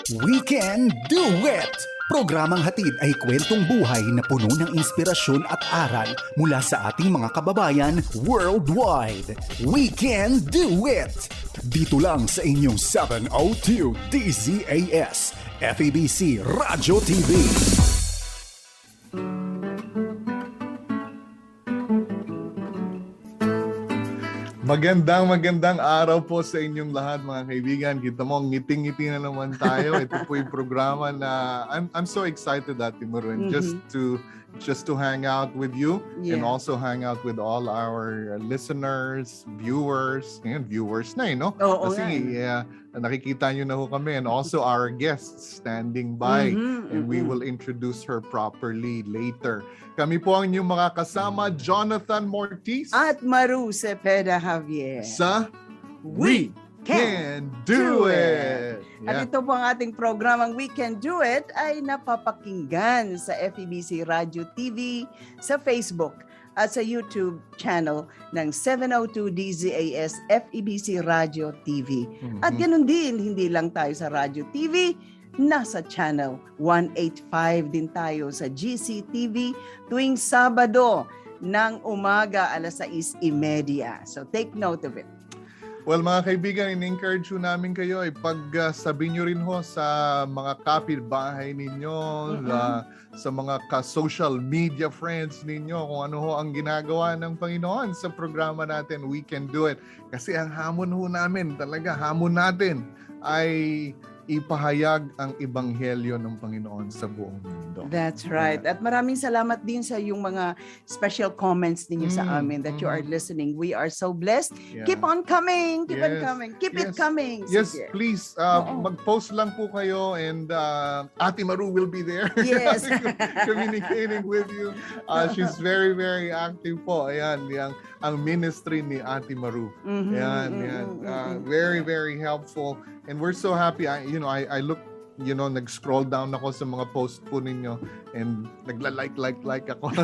We Can Do It! Programang hatid ay kwentong buhay na puno ng inspirasyon at aral mula sa ating mga kababayan worldwide. We Can Do It! Dito lang sa inyong 702 DZAS, FEBC Radyo TV. Magandang araw po sa inyong lahat mga kaibigan. Kita mo, ngiting-ngiti na naman tayo. Ito po yung programa na I'm so excited, Ate Maroon, just to hang out with you and also hang out with all our listeners, viewers. Ngayon, viewers na no? Oo, kasi nakikita nyo na ho kami, and also our guests standing by, and we will introduce her properly later. Kami po ang inyong mga kasama, Jonathan Mortiz at Maru Cepeda Javier sa We Can Do It! At ito po ang ating programang We Can Do It ay napapakinggan sa FEBC Radio TV, sa Facebook at sa YouTube channel ng 702 DZAS FEBC Radio TV. At ganun din, hindi lang tayo sa Radio TV, nasa channel 185 din tayo sa GCTV tuwing Sabado ng umaga alas 6:30. So take note of it. Well, mga kaibigan, in-encourage ho namin kayo ipag-sabi nyo rin ho sa mga kapitbahay ninyo, sa mga ka-social media friends ninyo kung ano ho ang ginagawa ng Panginoon sa programa natin, We Can Do It. Kasi ang hamon ho namin, talaga hamon natin ay ipahayag ang ebanghelyo ng Panginoon sa buong mundo. That's right. At maraming salamat din sa yung mga special comments ninyo sa amin that you are listening. We are so blessed. Keep on coming. Keep on coming. Keep it coming. Yes, Sige. please. Mag-post lang po kayo, and Ate Maru will be there. Yes. Communicating with you. She's very, very active po. Ayan, ang ministry ni Ate Maru. Very, very helpful. And we're so happy. I look, nag-scroll down ako sa mga post po ninyo, and nagla-like ako.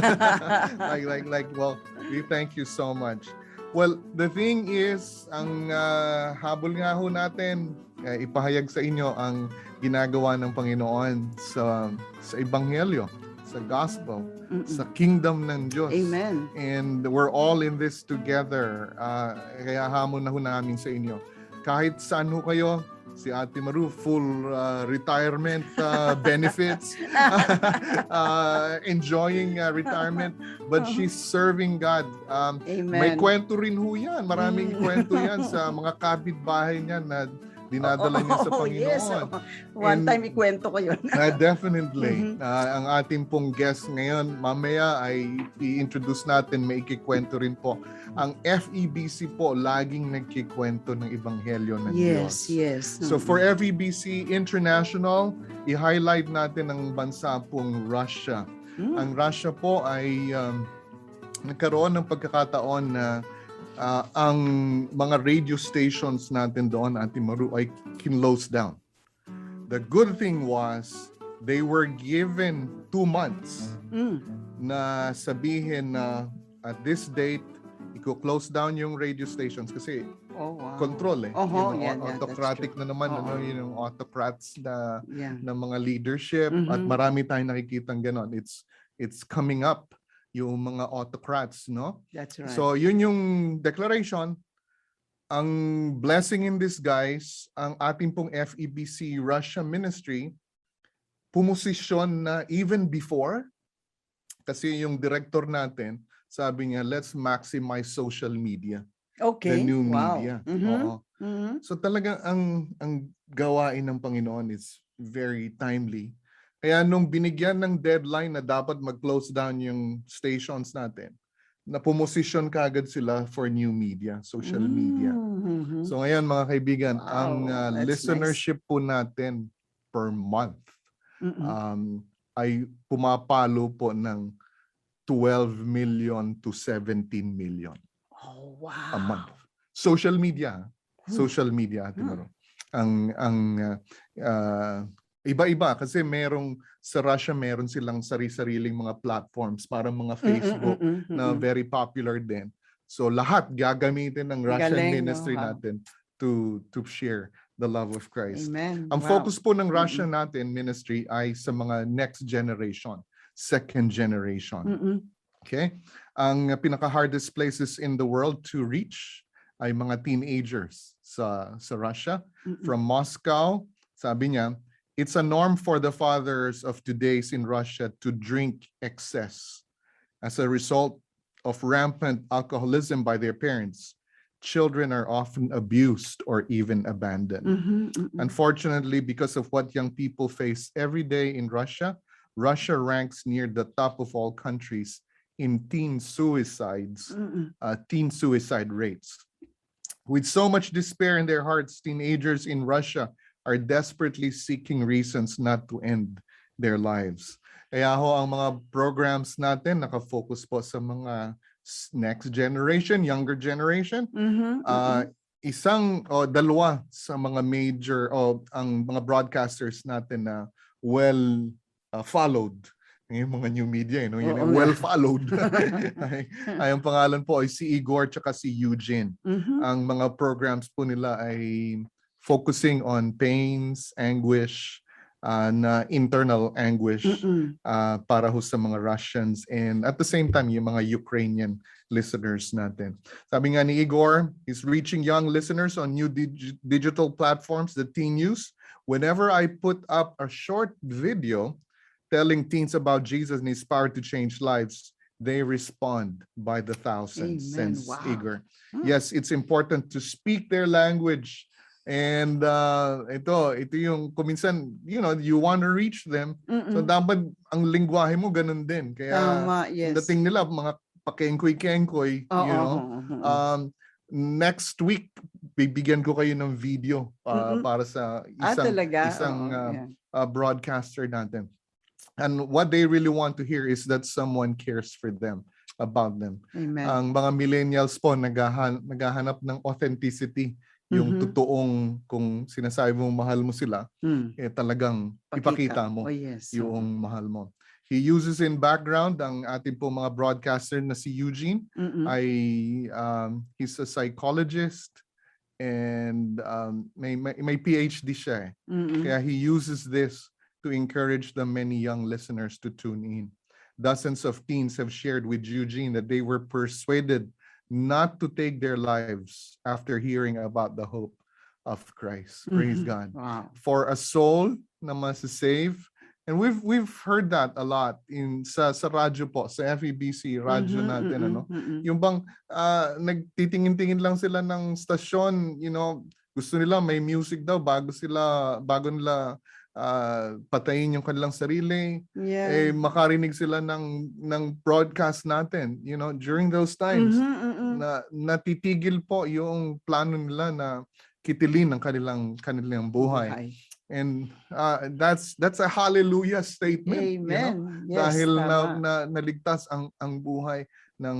like. Well, we thank you so much. Well, the thing is, ang habol nga ho natin, ipahayag sa inyo ang ginagawa ng Panginoon sa ebanghelyo, sa gospel, sa kingdom ng Diyos. Amen. And we're all in this together. Kaya hamon na ho namin sa inyo. Kahit saan ho kayo, si Ate Maru, full retirement benefits, enjoying retirement, but she's serving God. Amen. May kwento rin ho yan. Maraming kwento yan sa mga kapitbahay niya na dinadala niya sa Panginoon. Yes. One time ikwento ko yun. Definitely. Ang ating pong guest ngayon, mamaya ay i-introduce natin, may ikikwento rin po. Ang FEBC po, laging nagkikwento ng Ebanghelyo ng Diyos. Yes. So for FEBC International, i-highlight natin ang bansa pong Russia. Ang Russia po ay nagkaroon ng pagkakataon na ang mga radio stations natin doon, Ate Maru, ay kinlose down. The good thing was, they were given 2 months na sabihin na at this date, i-close down yung radio stations kasi control autocratic na naman, yung autocrats na mga leadership, at marami tayong nakikitang ganon. It's coming up, yung mga autocrats, no? That's right. So yun yung declaration. Ang blessing in disguise, ang ating pong FEBC Russia Ministry pumosisyon na even before, kasi yung director natin sabi niya, let's maximize social media. Okay. The new media. Oo. So talagang ang gawain ng Panginoon is very timely. Kaya nung binigyan ng deadline na dapat mag-close down yung stations natin, na pumosisyon kaagad sila for new media, social media. So ngayon mga kaibigan, ang listenership po natin per month ay pumapalo po ng 12 million to 17 million a month. Social media, Ate Maru. Iba-iba kasi sa Russia meron silang sari-sariling mga platforms, para mga Facebook na very popular din. So lahat gagamitin ng Russian ministry natin to share the love of Christ. Amen. Ang Wow. focus po ng Russia natin ministry ay sa mga next generation, second generation. Mm-mm. Okay? Ang pinaka-hardest places in the world to reach ay mga teenagers sa Russia. Mm-mm. From Moscow, sabi niya, it's a norm for the fathers of today's in Russia to drink excess. As a result of rampant alcoholism by their parents, children are often abused or even abandoned. Mhm, mm-mm. Unfortunately, because of what young people face every day in Russia, Russia ranks near the top of all countries in teen suicide rates. With so much despair in their hearts, teenagers in Russia are desperately seeking reasons not to end their lives. Kaya ho ang mga programs natin nakafocus po sa mga next generation, younger generation. Mhm, mm-mm. Isang o dalawa sa mga major o ang mga broadcasters natin na well followed. Yung mga new media, no? Yun Oo yung nga. well followed. ay ang pangalan po ay si Igor tsaka si Eugene. Mhm. Ang mga programs po nila ay focusing on pains, anguish, na internal anguish Mm-mm. para ho sa mga Russians and at the same time yung mga Ukrainian listeners natin. Sabi nga ni Igor, he's reaching young listeners on new digital platforms that teen use. Whenever I put up a short video telling teens about Jesus and his power to change lives, they respond by the thousands. Amen. Since Wow. Igor. Hmm. Yes, it's important to speak their language. And ito yung kuminsan, you want to reach them. So Mm-mm. dapat ang lingwahe mo ganun din. Kaya Tama, yes. ang dating nila mga pakengkoy-kengkoy, Oo. next week bibigyan ko kayo ng video Mm-mm. para sa Talaga? isang Oo, yeah. broadcaster natin. And what they really want to hear is that someone cares for them, about them. Amen. Ang mga millennials po naghahanap ng authenticity, yung Mhm. totoong kung sinasabi mo mahal mo sila, talagang ipakita mo Oh, yes. yung mahal mo. He uses in background ang ating po mga broadcaster na si Eugene Mm-mm. ay he's a psychologist and may PhD siya. Mm-mm. Kaya he uses this to encourage the many young listeners to tune in. Dozens of teens have shared with Eugene that they were persuaded not to take their lives after hearing about the hope of Christ. Praise Mhm. God. Wow. For a soul na masasave. And we've heard that a lot sa radyo po, sa FEBC radyo Mhm, natin, mm-mm, ano. mm-mm. Yung bang nagtitingin-tingin lang sila ng stasyon, gusto nila may music daw bago nila patayin yung kanilang sarili, Yeah. makarinig sila ng broadcast natin, during those times. Mhm, mm-mm. Na natitigil po yung plano nila na kitilin ang kanilang buhay. And that's a hallelujah statement. Amen. Yes, Dahil tama. naligtas ang buhay ng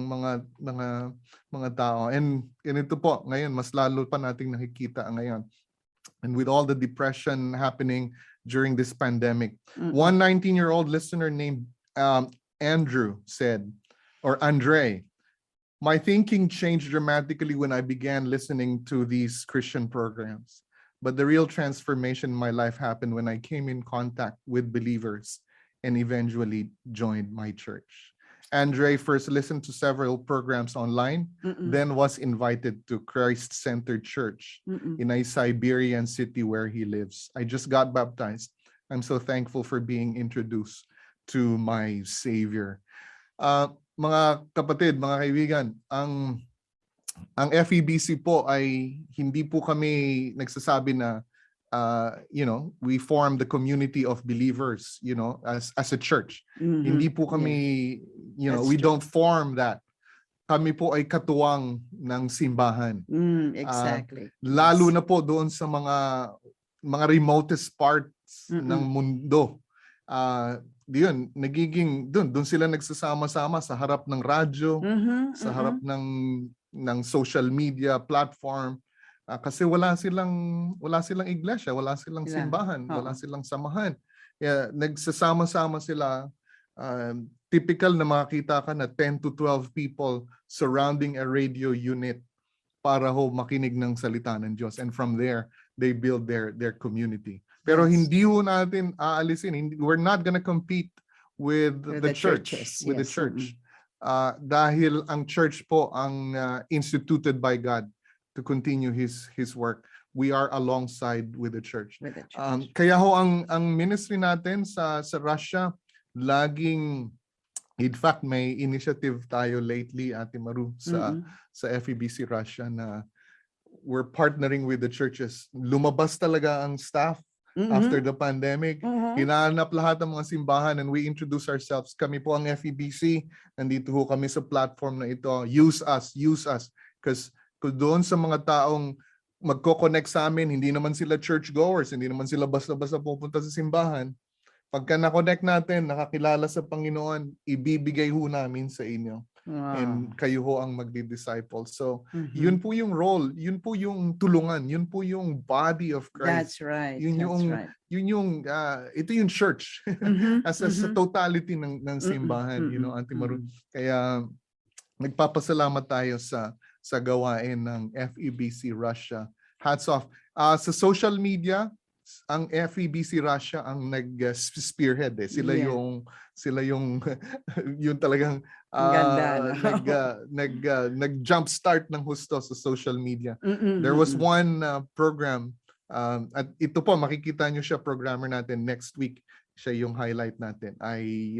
mga tao. And ito po ngayon mas lalo pa nating nakikita ngayon. And with all the depression happening during this pandemic, Mm-mm. one 19-year-old listener named Andrew said, or Andre, my thinking changed dramatically when I began listening to these Christian programs. But the real transformation in my life happened when I came in contact with believers and eventually joined my church. Andre first listened to several programs online, Mm-mm. then was invited to Christ-Centered Church Mm-mm. in a Siberian city where he lives. I just got baptized. I'm so thankful for being introduced to my Savior. Mga kapatid, mga kaibigan, ang FEBC po ay hindi po kami nagsasabi na we form the community of believers, as a church. Mhm. Hindi po kami, That's we true. don't form that. Kami po ay katuwang ng simbahan. Exactly. Lalo na po doon sa mga remotest parts Mm-mm. ng mundo. Yun, doon sila nagsasama-sama sa harap ng radyo, Mhm, sa mm-mm. harap ng social media platform. Kasi wala silang iglesia, wala silang Wala. simbahan, Oo. wala silang samahan. Kaya nagsasama-sama sila. Typical na makita ka na 10 to 12 people surrounding a radio unit para ho makinig ng salita ng Diyos. And from there, they build their community. Pero Yes. hindi ho natin aalisin. We're not gonna compete with With the the church, churches, with the yes. church. Dahil ang church po ang instituted by God to continue his work. We are alongside with the church. With the church. Kaya ho ang ministry natin sa Russia laging, in fact, may initiative tayo lately, Ate Maru, sa FEBC Russia na we're partnering with the churches. Lumabas talaga ang staff after the pandemic. Hinahanap lahat ng mga simbahan and we introduce ourselves. Kami po ang FEBC. Nandito ho kami sa platform na ito. Use us. Because doon sa mga taong magko-connect sa amin, hindi naman sila churchgoers, hindi naman sila basta-basta pupunta sa simbahan. Pagka na-connect natin, nakakilala sa Panginoon, ibibigay ho namin sa inyo. And kayo ho ang magdi-disciple. So, yun po yung role, yun po yung tulungan, yun po yung body of Christ. That's right. Yun yung ito yung church as a totality ng simbahan, you know, Auntie Maru. Kaya nagpapasalamat tayo sa gawain ng FEBC Russia. Hats off. Sa social media, ang FEBC Russia ang nag-spearhead eh. Sila yung yung talagang nag-jump start ng husto sa social media. There was one program at ito po makikita nyo siya, programmer natin next week. Siya yung highlight natin. Ay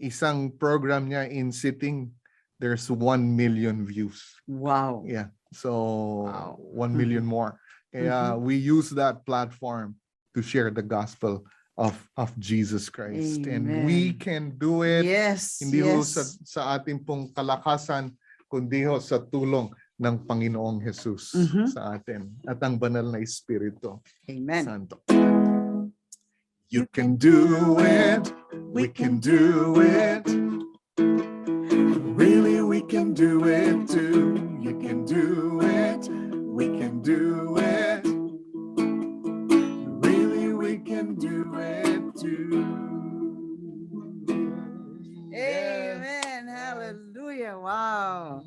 isang program niya in sitting, there's 1 million views. Wow. Yeah. So 1 million more. Kaya we use that platform to share the gospel of Jesus Christ. Amen. And we can do it. Yes. Hindi ho sa ating pong kalakasan, kundi ho sa tulong ng Panginoong Jesus sa atin at ang banal na Espiritu Amen. Santo. You can do it. We can do it. Really, we can do it too. You can do it. We can do it. Really, we can do it too. Amen. Hallelujah. Wow.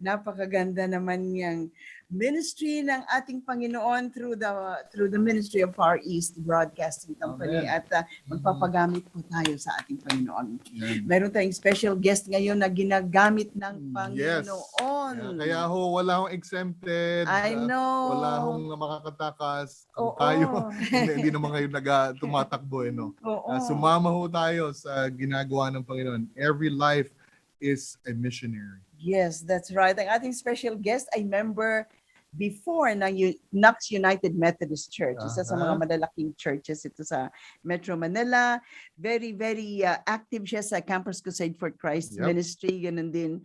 Napakaganda naman yung ministry ng ating Panginoon through the ministry of Far East Broadcasting Company. Amen. At magpapagamit po tayo sa ating Panginoon. Amen. Meron tayong special guest ngayon na ginagamit ng Panginoon. Kaya ho, wala hong exempted. I know. Wala hong makakatakas. Kung Oo. tayo, hindi naman kayo tumatakbo. No? Oo. Sumama ho tayo sa ginagawa ng Panginoon. Every life is a missionary. Yes, that's right. Ang ating special guest ay member before ng Knox United Methodist Church. Isa sa mga malalaking churches ito sa Metro Manila. Very, very active siya sa Campus Crusade for Christ Ministry. Ganun din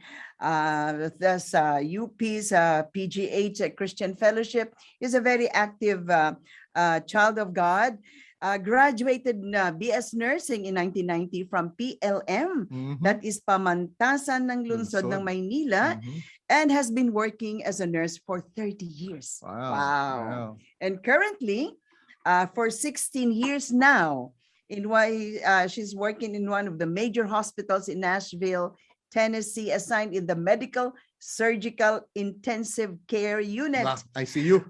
sa UP, sa PGH, Christian Fellowship. Is a very active child of God. Graduated na BS Nursing in 1990 from PLM, that is Pamantasan ng Lungsod ng Maynila, and has been working as a nurse for 30 years. Wow. And currently, for 16 years now, she's working in one of the major hospitals in Nashville, Tennessee, assigned in the Medical Surgical Intensive Care Unit. ICU.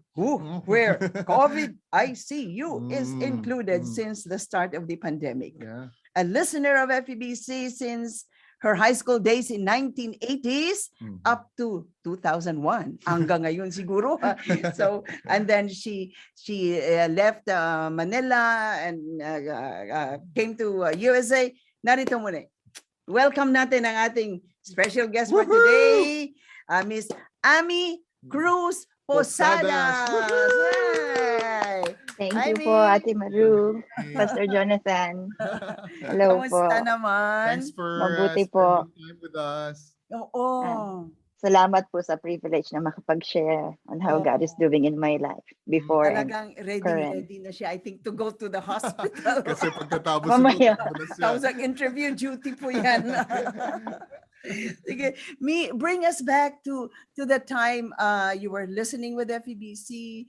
Where COVID ICU is included since the start of the pandemic. Yeah. A listener of FEBC since her high school days in 1980s up to 2001. Hanggang ngayon siguro. So, and then she left Manila and came to USA. Narito muna. Welcome natin ang ating special guest for today, Miss Amy Cruz Posadas. Hi! Thank you po, Ate Maru, Pastor Jonathan. Hello po. Kamusta naman? Thanks for Mabuti po. spending time with us. Oo. Salamat po sa privilege na makapag-share on how God is doing in my life before and Talagang current. ready na siya, I think, to go to the hospital. Kasi pagkatapos Mamaya. Tapos ang interview duty po yan. Sige, bring us back to the time you were listening with FEBC.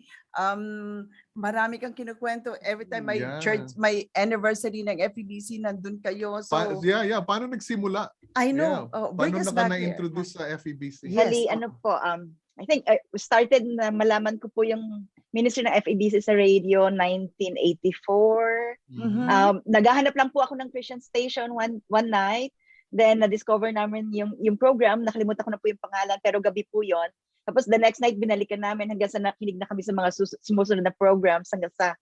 Marami kang kinukwento every time may church, may anniversary ng FEBC, nandun kayo. So Paano nagsimula? I know. Bring Paano us ka back here. na-introduce sa FEBC? Yes. Bali, ano po, I think I started na malaman ko po yung minister ng FEBC sa radio 1984. Mhm. Naghahanap lang po ako ng Christian station one night. Then na-discover namin yung program, nakalimutan ko na po yung pangalan, pero gabi po yon. Tapos the next night binalikan namin hanggang sa nakinig na kami sa mga sumusunod na programs hanggang sa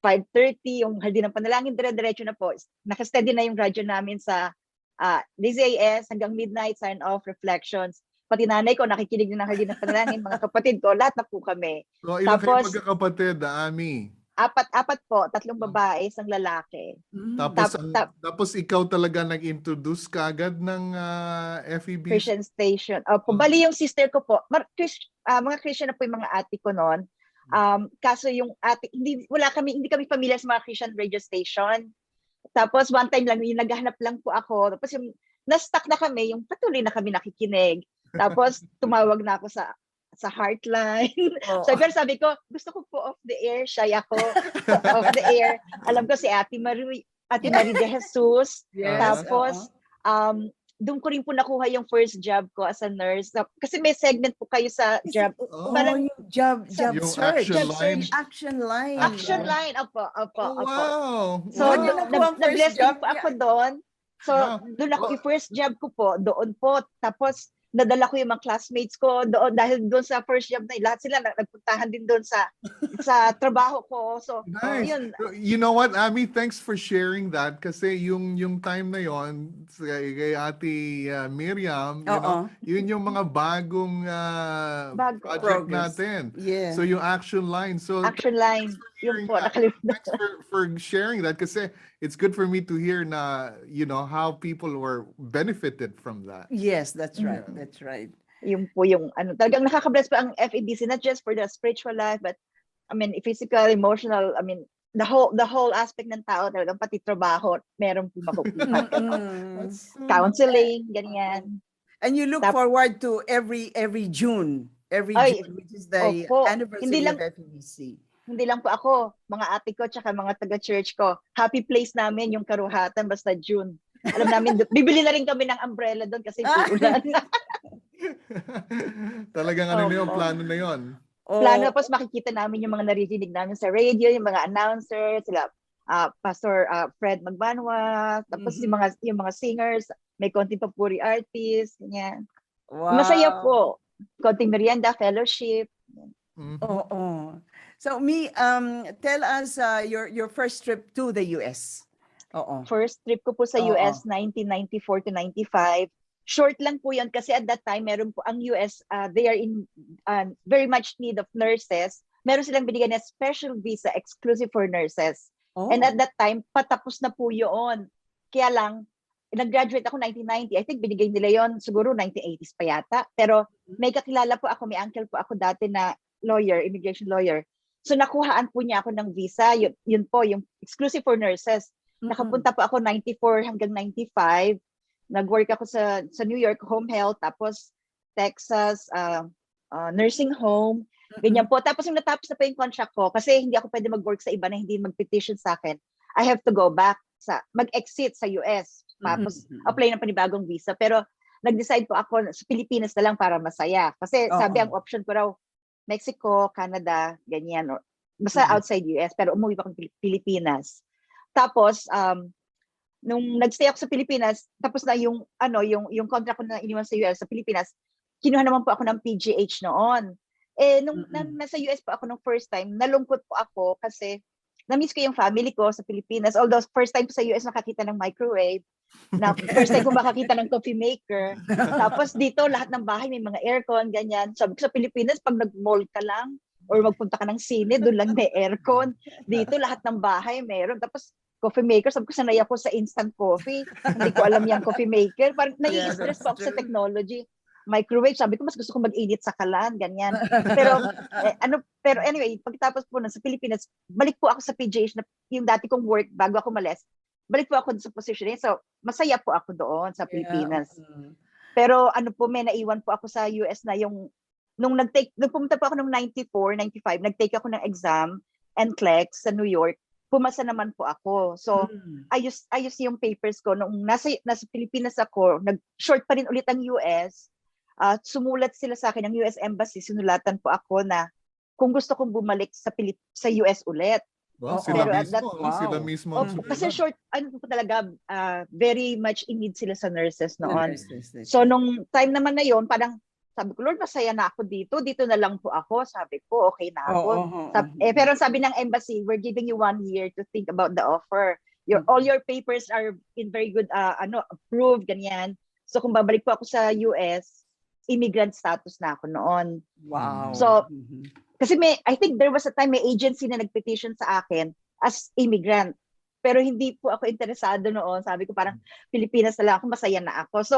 5:30 yung Hardin ng Panalangin, dire-diretso na po. Nakasteady na yung radyo namin sa DZAS hanggang midnight, sign off, reflections. Pati nanay ko nakikinig din ng Hardin ng Panalangin, mga kapatid ko, lahat na po kami. So, ilan kayo Tapos, magkakapatid, Ami? apat po, 3 babae, 1 lalaki. Tapos ikaw talaga nag-introduce kagad ng FEBC? Christian station. Opo, bali yung sister ko po, mga Christian na po yung mga ate ko noon. Kaso yung ate, hindi kami familiar sa mga Christian radio station. Tapos one time lang, yung naghahanap lang po ako. Tapos yung na-stuck na kami, yung patuloy na kami nakikinig. Tapos tumawag na ako sa Heartline. Oo. So, pero sabi ko, gusto ko po off the air, shy ako. Off the air. Alam ko si Ate Marie de Jesus. Yes, Tapos, doon ko rin po nakuha yung first job ko as a nurse. Kasi may segment po kayo sa job. Parang yung job Yung search. action line. Action line. Opo. Wow! So, Wow. Yun ang first nag-bless job po ako doon. So, doon ako, yung first job ko po, doon po. Tapos, nadala ko yung mga classmates ko doon dahil doon sa first job na lahat sila nagpuntahan din doon sa trabaho ko. So, Nice. yun. You know what, Ami? Thanks for sharing that. Kasi yung time na yon kay Ate Miriam, yun yung mga bagong project Progress. natin. Yeah. So yung action line. So Action line. Yun po, nakalimutan. thanks for sharing that kasi it's good for me to hear na, how people were benefited from that. Yes, that's right. Yeah. That's right. Yung po yung talagang nakaka-bless pa ang FEBC, not just for the spiritual life, but physical, emotional, the whole aspect ng tao, talagang pati trabaho, meron po makukuha. Counseling, ganyan. And you look forward to every June. June, which is the opo. anniversary of FEBC. Hindi lang po ako, mga ate ko, tsaka mga taga-church ko. Happy place namin yung Karuhatan, basta June. Alam namin, bibili na rin kami ng umbrella doon kasi uulan. Talagang yung plano na yon. Plano, tapos makikita namin yung mga naririnig namin sa radio, yung mga announcers, sila, Pastor Fred Magbanwa, tapos yung mga singers, may konting papuri artist, ganyan. Wow. Masaya po. Konting merienda, fellowship. Oh. So tell us your first trip to the US. First trip ko po sa US 1994 to 95. Short lang po yun kasi at that time meron po ang US, they are in very much need of nurses. Meron silang binigyan na special visa exclusive for nurses. And at that time, patapos na po yun. Kaya lang, nag-graduate ako 1990. I think binigay nila yon siguro 1980s pa yata. Pero may kakilala po ako, may uncle po ako dati na lawyer, immigration lawyer. So nakuhaan po niya ako ng visa. Yun po, yung exclusive for nurses. Nakapunta po ako 94 hanggang 95. Nag-work ako sa New York home health, tapos Texas nursing home. Ganyan po. Tapos yung natapos na po yung contract ko, kasi hindi ako pwede mag-work sa iba na hindi mag-petition sa akin. I have to go back mag-exit sa US. Tapos apply ng panibagong visa. Pero nag-decide po ako sa Pilipinas na lang para masaya. Kasi sabi ang option ko raw, Mexico, Canada, ganyan. Basta outside US. Pero umuwi pa akong Pilipinas. Tapos, nung nagstay ako sa Pilipinas, tapos na yung contract ko na iniwan sa US sa Pilipinas, kinuha naman po ako ng PGH noon. Nung nasa US po ako nung first time, nalungkot po ako kasi na-miss ko yung family ko sa Pilipinas. Although first time ko sa US makakita ng microwave, na first time ko makakita ng coffee maker. Tapos dito lahat ng bahay may mga aircon, ganyan. Sabi ko sa Pilipinas, pag nag-mall ka lang or magpunta ka ng sine, doon lang may aircon. Dito lahat ng bahay meron. Tapos coffee maker, sabi ko sanay ako sa instant coffee. Hindi ko alam yung coffee maker. Parang nai-stress pa ako sa technology. Microwave, sabi ko mas gusto ko mag-init sa kalan, ganyan. Pero anyway, pagkatapos po sa Pilipinas, balik po ako sa PGH na yung dati kong work bago ako malis. Balik po ako sa position. So, masaya po ako doon sa Pilipinas. Pero may naiwan po ako sa US na nung pumunta po ako nung 94, 95, nag-take ako ng exam, NCLEX sa New York. Pumasa naman po ako. So, ayos yung papers ko. Nung nasa Pilipinas ako, nag-short pa rin ulit ang US. Sumulat sila sa akin ng US Embassy, sinulatan po ako na, kung gusto kong bumalik sa US ulit. Well, Oo. sila Pero at mismo, that- no? Sila Wow. mismo ang Opo, kasi sumulat. short, ano po talaga, very much in need sila sa nurses noon. Nurses, So nung time naman na yon, parang sabi ko, Lord, masaya na ako dito na lang po ako. Sabi ko, okay na ako. Pero sabi ng embassy, we're giving you 1 year to think about the offer. All your papers are in very good, approved, ganyan. So kung babalik po ako sa US, immigrant status na ako noon. Wow. So, kasi I think there was a time may agency na nagpetition sa akin as immigrant. Pero hindi po ako interesado noon. Sabi ko parang Pilipinas na lang ako, masaya na ako. So,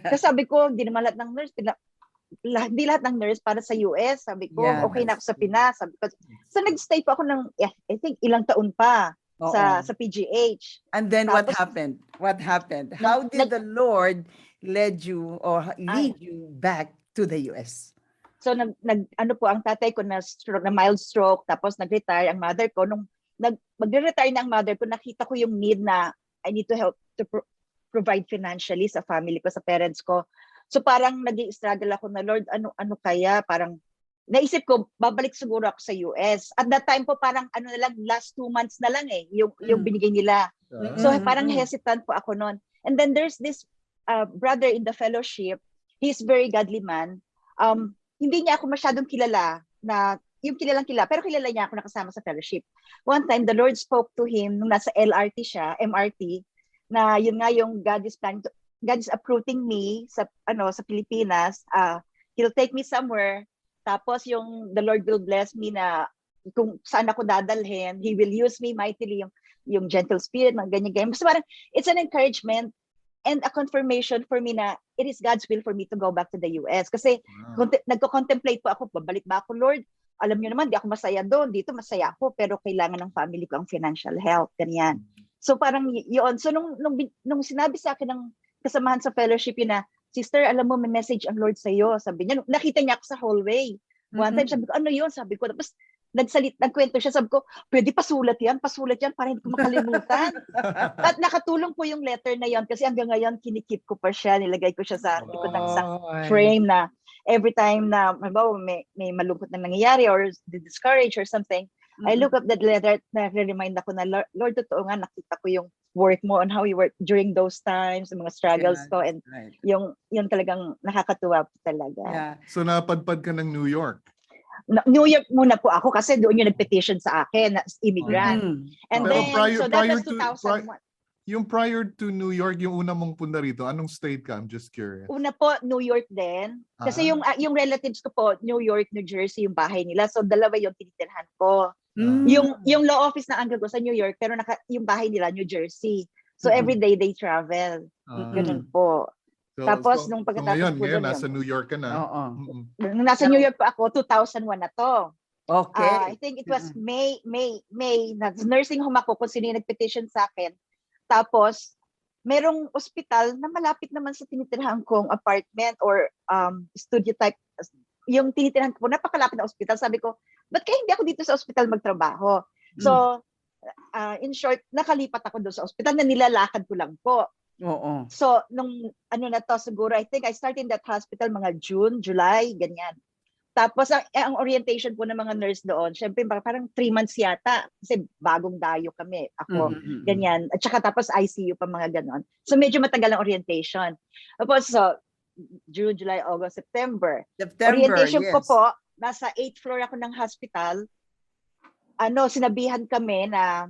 kasi sabi ko, hindi naman lahat ng nurse, hindi lahat ng nurse para sa US. Sabi ko, Yeah, okay na ako that's sa Pinas. Sabi ko, so nag-stay po ako ng, I think ilang taon pa sa PGH. And then what Tapos- happened? What happened? How did the Lord lead you or lead you back to the US? So ano po ang tatay ko na stroke, na mild stroke, tapos nag-retire ang mother ko. Nung magre-retire na ang mother ko, nakita ko yung need na I need to help to provide financially sa family ko, sa parents ko. So parang nag-i-struggle ako na, Lord, ano kaya? Parang naisip ko, babalik siguro ako sa US. At that time po parang na lang, last 2 months na lang yung binigay nila. So parang hesitant po ako noon. And then there's this brother in the fellowship. He's very godly man. Hindi niya ako masyadong kilala na yung kilalang pero kilala niya ako nakasama sa fellowship. One time, the Lord spoke to him nung nasa LRT siya, MRT, na yun nga yung God is uprooting me sa Pilipinas. He'll take me somewhere. Tapos the Lord will bless me na kung saan ako dadalhin. He will use me mightily, yung gentle spirit, mga ganyan-ganyan. So parang, it's an encouragement and a confirmation for me na it is God's will for me to go back to the US. Kasi nagko-contemplate po ako, babalik ba ako, Lord? Alam niyo naman, di ako masaya doon. Dito masaya ako, pero kailangan ng family ko ang financial help. Ganyan. So parang yun. So nung sinabi sa akin ng kasamahan sa fellowship yun na, Sister, alam mo, may message ang Lord sa'yo. Sabi niya, nakita niya ako sa hallway. One time, sabi ko, ano yun? Sabi ko, tapos nagkwento siya, sabi ko, pwede pasulat yan para hindi ko makalimutan. At nakatulong po yung letter na yon kasi hanggang ngayon kinikip ko pa siya, nilagay ko siya sa likod ng isang frame na every time na may malungkot na nangyayari or discouraged or something, I look up that letter na remind ako na, Lord, totoo nga, nakita ko yung work mo on how you work during those times, yung mga struggles ko, and yung talagang nakakatuwa po talaga. Yeah. So napadpad ka ng New York. New York muna po ako kasi doon yung nag-petition sa akin as immigrant. And Pero then, so that was 2001. Yung prior to New York, yung una mong punta rito, anong state ka? I'm just curious. Una po, New York din. Kasi yung relatives ko po, New York, New Jersey, yung bahay nila. So dalawa yung tinitirhan ko. Yung law office na angga ko sa New York, pero yung bahay nila, New Jersey. So every day they travel. Ganun po. Tapos nung pagkatapos ngayon nasa New York ka na. Nung nasa New York pa ako, 2001 na to. Okay. I think it was May, nursing home ako kung sino yung nag-petition sa akin. Tapos, merong ospital na malapit naman sa tinitirhan kong apartment or studio type. Yung tinitirhan ko, napakalapit na ospital. Sabi ko, ba't kaya hindi ako dito sa ospital magtrabaho? So, in short, nakalipat ako doon sa ospital na nilalakad ko lang po. Oo. So, nung na to siguro, I think I started in that hospital mga June, July, ganyan. Tapos, ang orientation po ng mga nurse doon, syempre parang 3 months yata. Kasi bagong dayo kami. Ako, ganyan. At saka tapos ICU pa mga ganon. So, medyo matagal ang orientation. Tapos, so, June, July, August, September. Orientation ko po, nasa 8th floor ako ng hospital. Sinabihan kami na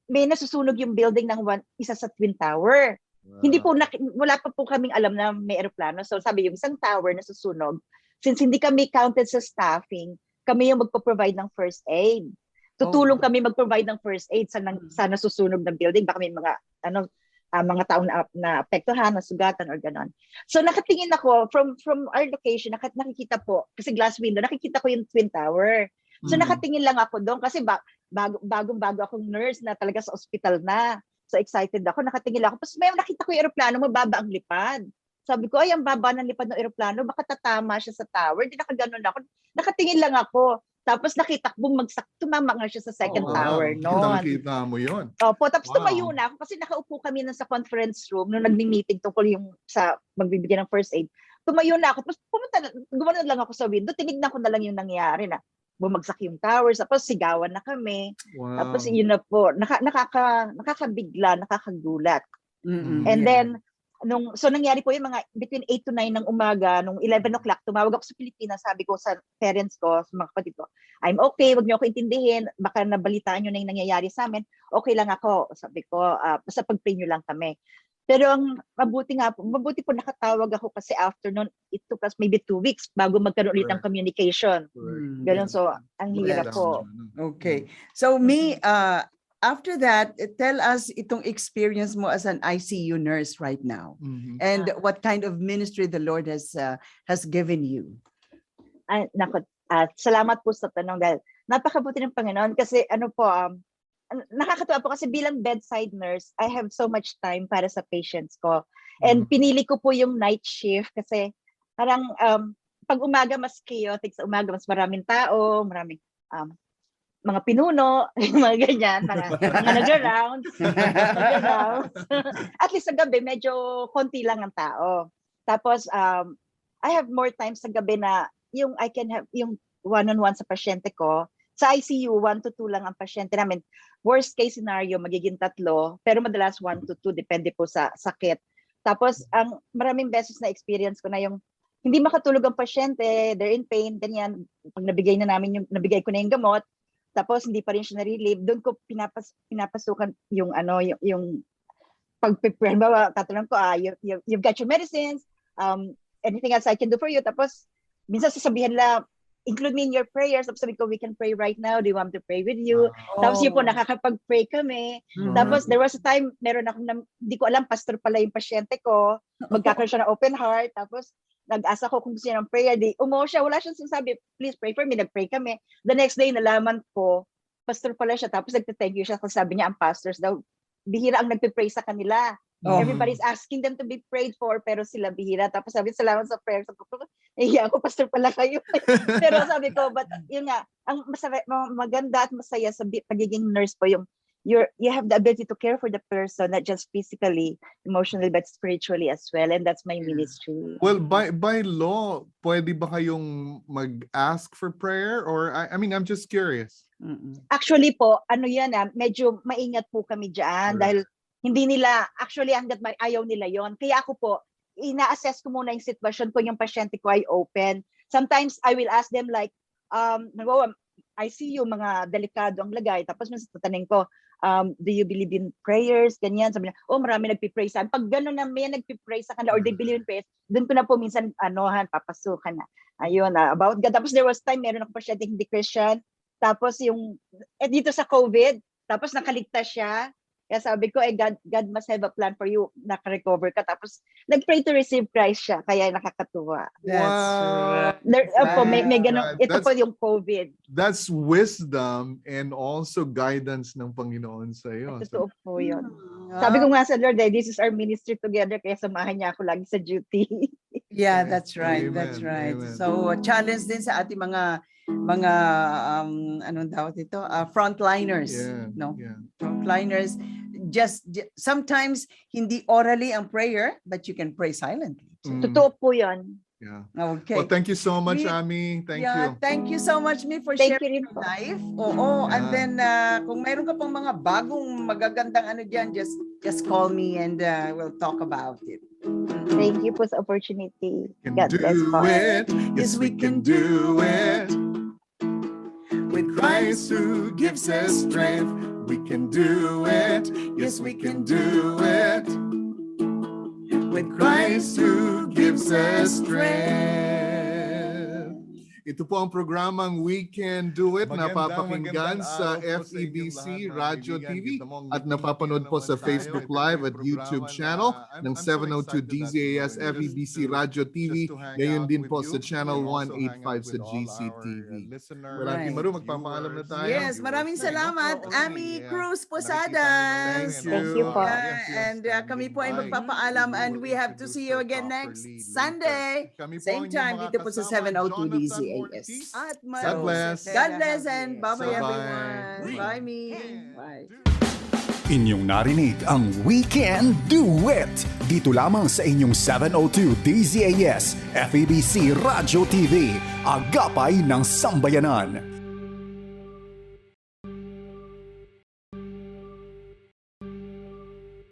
may nasusunog yung building ng isa sa Twin Tower. Hindi po, wala pa po kaming alam na may aeroplano. So sabi yung isang tower na susunog, since hindi kami counted sa staffing, kami yung magpo-provide ng first aid. Tutulong kami mag-provide ng first aid sa nasusunog ng building. Baka may mga tao na apektuhan, nasugatan or ganon. So nakatingin ako from our location, nakikita po, kasi glass window, nakikita ko yung Twin Tower. So nakatingin lang ako doon kasi bagong-bago akong nurse na talaga sa ospital na. So excited ako, nakatingin lang ako. Tapos may nakita ko yung aeroplano, mababa ang lipad. Sabi ko, ay, ang baba ng lipad ng aeroplano, baka tatama siya sa tower. Di nakaganon ako. Nakatingin lang ako. Tapos nakita ko, bumagsak, tumama nga siya sa second tower noon. Nakita mo yun. Opo, tapos tumayo na ako kasi nakaupo kami sa conference room nung nagmi-meeting tungkol yung sa magbibigyan ng first aid. Tumayo na ako, tapos gumano lang ako sa window, tinignan ko na lang yung nangyari na bumagsak yung towers, tapos sigawan na kami. Wow. Tapos yun na po, nakakabigla, nakakagulat. And Yeah. then, so nangyari po yung mga between 8 to 9 ng umaga, nung 11 o'clock, tumawag ako sa Pilipinas, sabi ko sa parents ko, sa mga kapatid ko, I'm okay, wag niyo ako intindihin, baka nabalitaan niyo na yung nangyayari sa amin, okay lang ako, sabi ko, basta pag-pray niyo lang kami. Pero ang mabuti po nakatawag ako kasi after noon, it took us maybe 2 weeks bago magkaroon ulit ng communication. Ganun, so ang hirap po. Okay. So after that, tell us itong experience mo as an ICU nurse right now and what kind of ministry the Lord has given you. Salamat po sa tanong dahil napakabuti ng Panginoon kasi nakakatuwa po kasi bilang bedside nurse, I have so much time para sa patients ko. And pinili ko po yung night shift kasi parang pag umaga mas chaotic, sa umaga mas maraming tao, maraming mga pinuno, mga ganyan, mga nag-rounds. At least sa gabi, medyo konti lang ang tao. Tapos, I have more time sa gabi na I can have yung one-on-one sa pasyente ko. Sa ICU, 1 to 2 lang ang pasyente namin. Worst case scenario, magiging 3, pero madalas 1 to 2, depende po sa sakit. Tapos, ang maraming beses na experience ko na yung hindi makatulog ang pasyente, they're in pain, ganyan. Pag nabigay ko na yung gamot, tapos hindi pa rin siya na-relieve, doon ko pinapasukan yung pag-prepare. Katulad ko, you've got your medicines, anything else I can do for you? Tapos, minsan sasabihin lang, include me in your prayers. Tapos sabi ko, we can pray right now. Do you want to pray with you? Tapos yun po, nakakapag-pray kami. Tapos there was a time, meron akong, hindi ko alam, pastor pala yung pasyente ko. Magkakaroon siya ng open heart. Tapos nag-asa ko kung gusto niya ng prayer. Umuo siya, wala siyang sinasabi, please pray for me. Nag-pray kami. The next day, nalaman ko, pastor pala siya. Tapos nag-thank you siya. Kasi sabi niya, ang pastors daw, bihira ang nagpe-pray sa kanila. Everybody's asking them to be prayed for, pero sila bihira. Tapos sabi, salamat sa prayer. Sabi ko, ako, pastor pala kayo. Pero sabi ko, but yun nga, ang maganda at masaya sa pagiging nurse po, you have the ability to care for the person, not just physically, emotionally, but spiritually as well. And that's my ministry. Well, by law, pwede ba kayong mag-ask for prayer? Or, I mean, I'm just curious. Actually po, medyo maingat po kami dyan dahil hindi nila, actually hanggat ayaw nila yon. Kaya ako po, ina-assess ko muna yung sitwasyon ko, yung pasyente ko ay open. Sometimes I will ask them like, I see you, mga delikado ang lagay. Tapos minsan tatanungin ko, do you believe in prayers? Ganyan. Sabi niya, marami nagpipray sa akin. Pag gano'n na may nagpipray sa kanila or they believe in prayers, doon ko na po minsan, papasukan na. Ayun, about God. Tapos there was time, meron ako pasyente hindi Christian. Tapos dito sa COVID, tapos nakaligtas siya. Kaya sabi ko, God must have a plan for you. Naka-recover ka. Tapos, nag-pray to receive Christ siya. Kaya nakakatuwa. That's May ganun. Ito po yung COVID. That's wisdom and also guidance ng Panginoon sa iyo. Totoo po yun. Sabi ko nga sa Lord, this is our ministry together. Kaya samahan niya ako lagi sa duty. Yeah, that's right. Amen. That's right. Amen. So, challenge din sa ating mga anong tawag ito? Frontliners. Yeah, No? yeah. Frontliners. Just sometimes hindi orally ang prayer, but you can pray silently. Totoo po yun. Yeah. Okay. Well, thank you so much, Ami. Thank you. Thank you so much, me, for Thank sharing you rin your po. life. And then kung mayroon ka pang mga bagong magagandang diyan, just call me and we'll talk about it. Thank you po sa opportunity. Can God bless do po. it. Yes, we can do it. With Christ who gives us strength, we can do it. Yes, we can do it. With Christ who gives us strength. Ito po ang programang We Can Do It, napapakinggan sa FEBC Radio TV at napapanood po sa Facebook Live at YouTube channel ng 702 DZAS FEBC Radio TV. Ngayon din po sa channel 185 sa GCTV. Well, Auntie Maru, magpapaalam na tayo. Yes, maraming salamat, Ami Cruz Posadas. Thank you po. And kami po ay magpapaalam and we have to see you again next Sunday. Same time dito po sa 702 DZAS. At God bless. God bless and bye-bye Bye-bye. everyone. Bye, me. Bye. Inyong narinig ang We Can Do It dito lamang sa inyong 702 DZAS FEBC Radio TV, agapay ng sambayanan.